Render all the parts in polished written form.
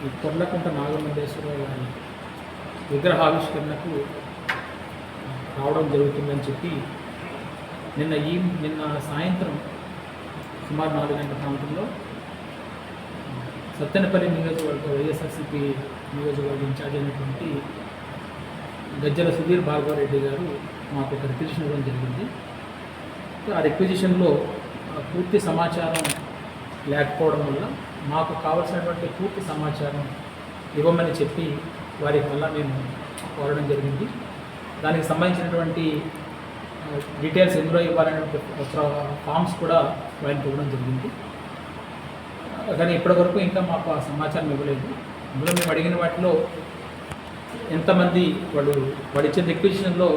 ఈ కొర్లకుంట నాగమల్లేశ్వర గారి విగ్రహావిష్కరణకు రావడం జరుగుతుందని చెప్పి నిన్న సాయంత్రం సుమారు 4 గంటల ప్రాంతంలో సత్తెనపల్లి నియోజకవర్గ వైఎస్ఆర్సీపీ నియోజకవర్గ ఇన్ఛార్జ్ అయినటువంటి గజ్జల సుధీర్ భార్గవరెడ్డి గారు మాకు ఒక రిక్విజిషన్ ఇవ్వడం జరిగింది. ఆ రిక్విజిషన్లో పూర్తి సమాచారం లేకపోవడం వల్ల మాకు కావాల్సినటువంటి పూర్తి సమాచారం ఇవ్వమని చెప్పి వారికి వల్ల మేము కోరడం జరిగింది. దానికి సంబంధించినటువంటి డీటెయిల్స్ ఎందులో ఇవ్వాలనే ఫామ్స్ కూడా వారికి ఇవ్వడం జరిగింది. కానీ ఇప్పటివరకు ఇంకా మాకు ఆ సమాచారం ఇవ్వలేదు. అందులో మేము అడిగిన వాటిలో ఎంతమంది వాడు ఇచ్చిన రిక్విజిషన్లో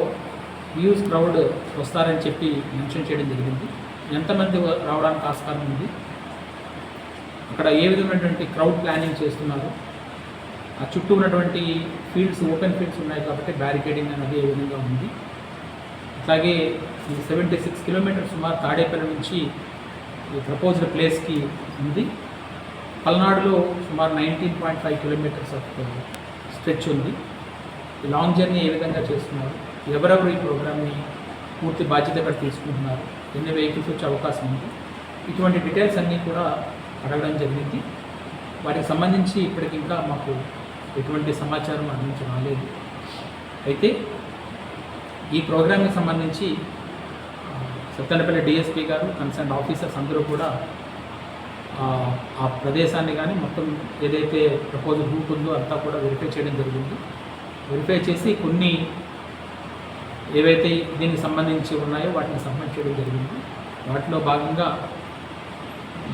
వ్యూస్ క్రౌడ్ వస్తారని చెప్పి మెన్షన్ చేయడం జరిగింది. ఎంతమంది రావడానికి ఆస్కారం ఉంది, అక్కడ ఏ విధమైనటువంటి క్రౌడ్ ప్లానింగ్ చేస్తున్నారు, ఆ చుట్టూ ఉన్నటువంటి ఫీల్డ్స్ ఓపెన్ ఫీల్డ్స్ ఉన్నాయి కాబట్టి బ్యారికేడింగ్ అనేది ఏ విధంగా ఉంది. అట్లాగే ఈ 76 కిలోమీటర్స్ సుమారు తాడేపల్లి నుంచి ఈ ప్రపోజ్డ్ ప్లేస్కి ఉంది. పల్నాడులో సుమారు 19.5 కిలోమీటర్స్ ఆఫ్ స్ట్రెచ్ ఉంది. ఈ లాంగ్ జర్నీ ఏ విధంగా చేస్తున్నారు, ఎవరెవరు ఈ ప్రోగ్రామ్ని పూర్తి బాధ్యతగా తీసుకుంటున్నారు, ఎన్ని వెహికల్స్ వచ్చే అవకాశం ఉంది, ఇటువంటి డీటెయిల్స్ అన్నీ కూడా అడగడం జరిగింది. వాటికి సంబంధించి ఇప్పటికి ఇంకా మాకు ఎటువంటి సమాచారం అందించి రాలేదు. అయితే ఈ ప్రోగ్రామ్కి సంబంధించి సత్తెనపల్లి డిఎస్పీ గారు, కన్సర్న్ ఆఫీసర్స్ అందరూ కూడా ఆ ప్రదేశాన్ని కానీ మొత్తం ఏదైతే ప్రపోజల్ రూట్ ఉందో అంతా కూడా వెరిఫై చేయడం జరిగింది. వెరిఫై చేసి కొన్ని ఏవైతే దీనికి సంబంధించి ఉన్నాయో వాటిని సబ్మిట్ చేయడం జరిగింది. వాటిలో భాగంగా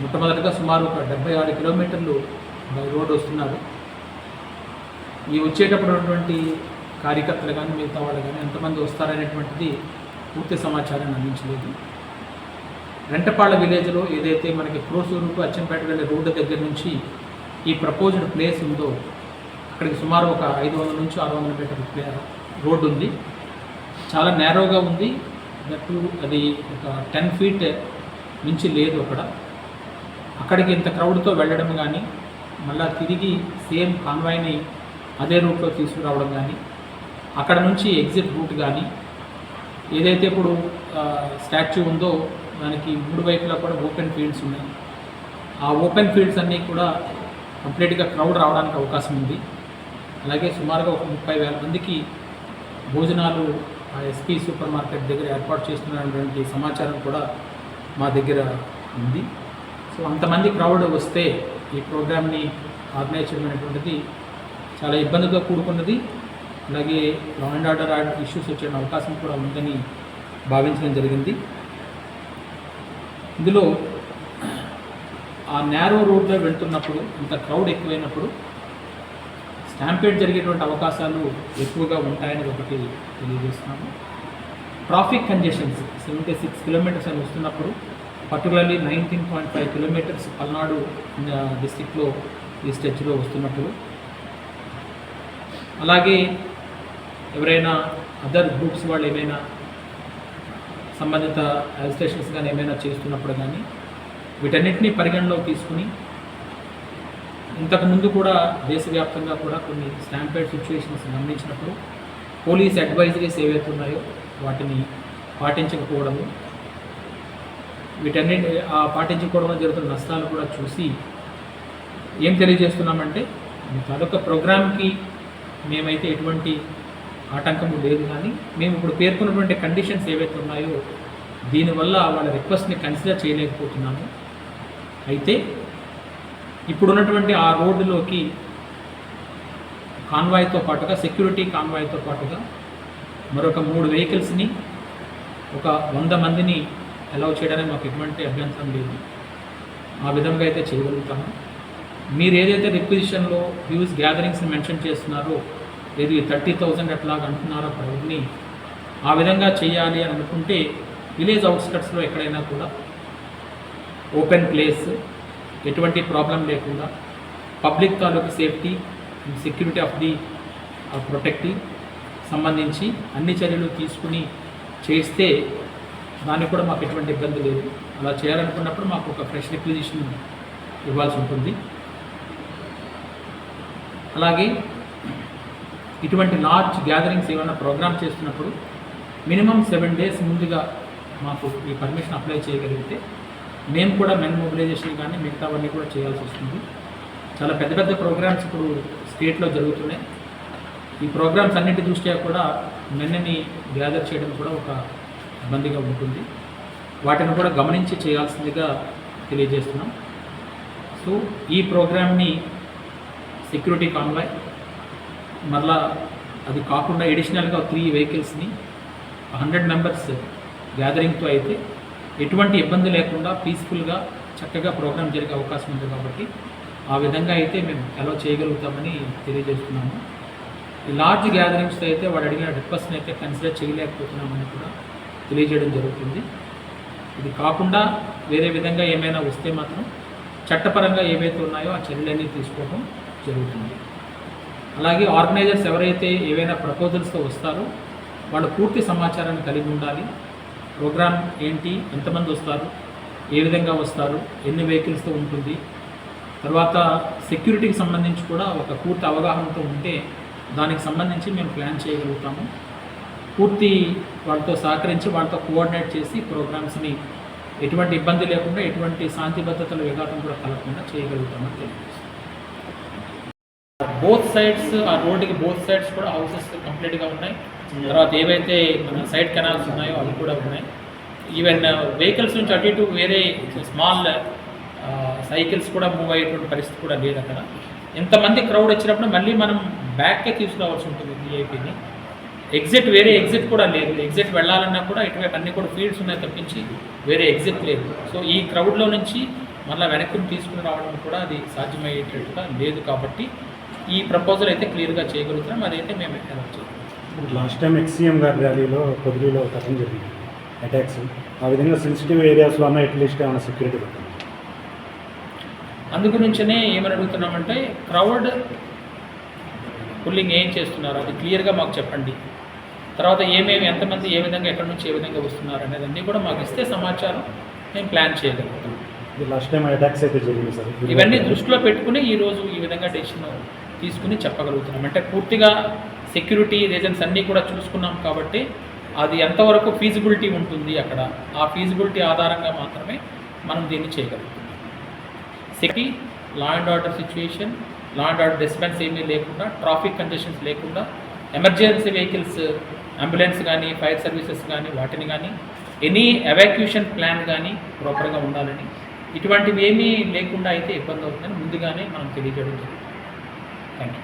మొట్టమొదటిగా సుమారు ఒక 76 కిలోమీటర్లు రోడ్డు వస్తున్నారు. ఈ వచ్చేటప్పుడు ఉన్నటువంటి కార్యకర్తలు కానీ మిగతా వాళ్ళు కానీ ఎంతమంది వస్తారనేటువంటిది పూర్తి సమాచారాన్ని అందించలేదు. రెంటపాళ్ళ విలేజ్లో ఏదైతే మనకి క్రోసూరు టు అచ్చంపేట వెళ్ళే రోడ్డు దగ్గర నుంచి ఈ ప్రపోజ్డ్ ప్లేస్ ఉందో అక్కడికి సుమారు ఒక 500 నుంచి 600 మీటర్ల రోడ్డు ఉంది. చాలా నేరోగా ఉంది. దట్టు అది ఒక 10 ఫీట్ నుంచి లేదు. అక్కడికి ఇంత క్రౌడ్తో వెళ్ళడం కానీ మళ్ళీ తిరిగి సేమ్ కాన్వాయ్ని అదే రూట్లో తీసుకురావడం కానీ అక్కడ నుంచి ఎగ్జిట్ రూట్ కానీ ఏదైతే ఇప్పుడు స్టాచ్యూ ఉందో దానికి 3 వైపులా కూడా ఓపెన్ ఫీల్డ్స్ ఉన్నాయి. ఆ ఓపెన్ ఫీల్డ్స్ అన్నీ కూడా కంప్లీట్గా క్రౌడ్ రావడానికి అవకాశం ఉంది. అలాగే సుమారుగా ఒక 30,000 మందికి భోజనాలు ఎస్పీ సూపర్ మార్కెట్ దగ్గర ఏర్పాటు చేస్తున్నటువంటి సమాచారం కూడా మా దగ్గర ఉంది. సో అంతమంది క్రౌడ్ వస్తే ఈ ప్రోగ్రామ్ని ఆర్గనైజ్ చేయడం అనేటువంటిది చాలా ఇబ్బందిగా కూడుకున్నది. అలాగే లా అండ్ ఆర్డర్ ఇష్యూస్ వచ్చే అవకాశం కూడా ఉందని భావించడం జరిగింది. ఇందులో ఆ నేరో రోడ్లో వెళ్తున్నప్పుడు ఇంత క్రౌడ్ ఎక్కువైనప్పుడు స్టాంపేడ్ జరిగేటువంటి అవకాశాలు ఎక్కువగా ఉంటాయని ఒకటి తెలియజేస్తున్నాము. ట్రాఫిక్ కంజెషన్స్ 76 కిలోమీటర్స్ అని వస్తున్నప్పుడు పర్టికులర్లీ 19.5 కిలోమీటర్స్ పల్నాడు డిస్టిక్లో ఈ స్ట్రెచ్లో వస్తున్నప్పుడు, అలాగే ఎవరైనా అదర్ గ్రూప్స్ వాళ్ళు ఏమైనా సంబంధిత అజిటేషన్స్ కానీ ఏమైనా చేస్తున్నప్పుడు కానీ వీటన్నిటినీ పరిగణలోకి తీసుకుని ఇంతకుముందు కూడా దేశవ్యాప్తంగా కూడా కొన్ని స్టాంపేడ్ సిచ్యువేషన్స్ గమనించినప్పుడు పోలీస్ అడ్వైజరీస్ ఏవైతే ఉన్నాయో వాటిని పాటించకపోవడము, వీటన్నిటి పాటించకపోవడం జరుగుతున్న నష్టాలు కూడా చూసి ఏం తెలియజేస్తున్నామంటే మీ తాలూకా ప్రోగ్రామ్కి మేమైతే ఎటువంటి ఆటంకము లేదు, కానీ మేము ఇప్పుడు పేర్కొన్నటువంటి కండిషన్స్ ఏవైతే ఉన్నాయో దీనివల్ల వాళ్ళ రిక్వెస్ట్ని కన్సిడర్ చేయలేకపోతున్నాము. అయితే ఇప్పుడున్నటువంటి ఆ రోడ్డులోకి కాన్వాయ్తో పాటుగా సెక్యూరిటీ కాన్వాయ్తో పాటుగా మరొక 3 వెహికల్స్ని ఒక 100 మందిని అలౌ చేయడానికి మాకు ఎటువంటి అభ్యంతరం లేదు. ఆ విధంగా అయితే చేయగలుగుతాము. మీరు ఏదైతే రిక్విజిషన్లో వ్యూస్ గ్యాదరింగ్స్ని మెన్షన్ చేస్తున్నారో లేదు 30,000 అట్లాగా అంటున్నారో క్రౌడ్ని ఆ విధంగా చేయాలి అని అనుకుంటే విలేజ్ అవుట్స్కట్స్లో ఎక్కడైనా కూడా ఓపెన్ ప్లేస్ ఎటువంటి ప్రాబ్లం లేకుండా పబ్లిక్ తాలూకు safety and security of the protective సంబంధించి అన్ని చర్యలు తీసుకుని చేస్తే దానికి కూడా మాకు ఎటువంటి ఇబ్బంది లేదు. అలా చేయాలనుకున్నప్పుడు మాకు ఒక ఫ్రెష్ రిక్విజిషన్ ఇవ్వాల్సి ఉంటుంది. అలాగే ఇటువంటి లార్జ్ గ్యాదరింగ్స్ ఏమైనా ప్రోగ్రామ్ చేస్తున్నప్పుడు మినిమం 7 days ముందుగా మాకు ఈ పర్మిషన్ అప్లై చేయగలిగితే మేము కూడా మెన్ మొబిలైజేషన్ కానీ మిగతావన్నీ కూడా చేయాల్సి వస్తుంది. చాలా పెద్ద పెద్ద ప్రోగ్రామ్స్ ఇప్పుడు స్టేట్లో జరుగుతున్నాయి. ఈ ప్రోగ్రామ్స్ అన్నింటి దృష్ట్యా కూడా మెన్ని గ్యాదర్ చేయడం కూడా ఒక ఇబ్బందిగా ఉంటుంది. వాటిని కూడా గమనించి చేయాల్సిందిగా తెలియజేస్తున్నాం. సో ఈ ప్రోగ్రామ్ని సెక్యూరిటీ కాన్వాయ్, మరలా అది కాకుండా ఎడిషనల్గా 3 vehiclesని 100 members గ్యాదరింగ్తో అయితే ఎటువంటి ఇబ్బంది లేకుండా పీస్ఫుల్గా చక్కగా ప్రోగ్రామ్ జరిగే అవకాశం ఉంది. కాబట్టి ఆ విధంగా అయితే మేము అలౌ చేయగలుగుతామని తెలియజేస్తున్నాము. ఈ లార్జ్ గ్యాదరింగ్స్తో అయితే వాడు అడిగిన రిక్వెస్ట్ని అయితే కన్సిడర్ చేయలేకపోతున్నామని కూడా తెలియజేయడం జరుగుతుంది. ఇది కాకుండా వేరే విధంగా ఏమైనా వస్తే మాత్రం చట్టపరంగా ఏవైతే ఉన్నాయో ఆ చర్యలన్నీ తీసుకోవడం జరుగుతుంది. అలాగే ఆర్గనైజర్స్ ఎవరైతే ఏవైనా ప్రపోజల్స్తో వస్తారో వాళ్ళు పూర్తి సమాచారాన్ని కలిగి ఉండాలి. ప్రోగ్రామ్ ఏంటి, ఎంతమంది వస్తారు, ఏ విధంగా వస్తారు, ఎన్ని వెహికల్స్తో ఉంటుంది, తర్వాత సెక్యూరిటీకి సంబంధించి కూడా ఒక పూర్తి అవగాహనతో ఉంటే దానికి సంబంధించి మేము ప్లాన్ చేయగలుగుతాము. పూర్తి వాళ్ళతో సహకరించి వాళ్ళతో కోఆర్డినేట్ చేసి ప్రోగ్రామ్స్ని ఎటువంటి ఇబ్బంది లేకుండా ఎటువంటి శాంతి భద్రతల విఘాతం కూడా కలగకుండా చేయగలుగుతామని తెలియజేస్తాం. బోత్ సైడ్స్ ఆ రోడ్డుకి బోత్ సైడ్స్ కూడా హౌసెస్ కంప్లీట్గా ఉన్నాయి. తర్వాత ఏవైతే మన సైడ్ కెనాల్స్ ఉన్నాయో అవి కూడా ఉన్నాయి. ఈవెన్ వెహికల్స్ నుంచి అటు ఇటు వేరే స్మాల్ సైకిల్స్ కూడా మూవ్ అయ్యేటువంటి పరిస్థితి కూడా లేదు అక్కడ. ఎంతమంది క్రౌడ్ వచ్చినప్పుడు మళ్ళీ మనం బ్యాక్కే తీసుకురావాల్సి ఉంటుంది విఐపిని. వేరే ఎగ్జిట్ కూడా లేదు. ఎగ్జిట్ వెళ్ళాలన్నా కూడా ఇటువైపు అన్నీ కూడా ఫీల్డ్స్ ఉన్నాయి తప్పించి వేరే ఎగ్జిట్ లేదు. సో ఈ క్రౌడ్లో నుంచి మళ్ళీ వెనక్కి తీసుకుని రావడం కూడా అది సాధ్యమయ్యేటట్టుగా లేదు. కాబట్టి ఈ ప్రపోజల్ అయితే క్లియర్గా చేయగలుగుతున్నాం. అదైతే మేము అలౌ చేయాలి. లాస్ట్ టైం ఎక్స్సీఎం గారి ర్యాలీలో పొదిలిలో కథం జరిగింది అటాక్స్. ఆ విధంగా సెన్సిటివ్ ఏరియాస్లో అన్న అట్లీస్ట్ ఏమైనా సెక్యూరిటీ పెట్టండి. అందు గురించనే ఏమని అడుగుతున్నామంటే క్రౌడ్ పుల్లింగ్ ఏం చేస్తున్నారు అది క్లియర్గా మాకు చెప్పండి. తర్వాత ఎంతమంది ఏ విధంగా ఎక్కడి నుంచి ఏ విధంగా వస్తున్నారు అనేది అన్నీ కూడా మాకు ఇస్తే సమాచారం మేము ప్లాన్ చేయగలుగుతాం. లాస్ట్ టైం అటాక్స్ అయితే జరిగింది సార్. ఇవన్నీ దృష్టిలో పెట్టుకుని ఈరోజు ఈ విధంగా డెసిషన్ తీసుకుని చెప్పగలుగుతున్నాం. అంటే పూర్తిగా సెక్యూరిటీ రీజన్స్ అన్నీ కూడా చూసుకున్నాం కాబట్టి అది ఎంతవరకు ఫీజిబిలిటీ ఉంటుంది అక్కడ, ఆ ఫీజిబిలిటీ ఆధారంగా మాత్రమే మనం దీన్ని చేయగలుగుతాం. Security, law and order situation, law and order disturbance ఏమీ లేకుండా, ట్రాఫిక్ కండిషన్స్ లేకుండా, ఎమర్జెన్సీ వెహికల్స్ అంబులెన్స్ కానీ ఫైర్ సర్వీసెస్ కానీ వాటిని కానీ ఎనీ ఎవాక్యూషన్ ప్లాన్ కానీ ప్రాపర్గా ఉండాలని, ఇటువంటివి ఏమీ లేకుండా అయితే ఇబ్బంది అవుతుందని ముందుగానే మనం తెలియజేయడం జరుగుతుంది. Thank you.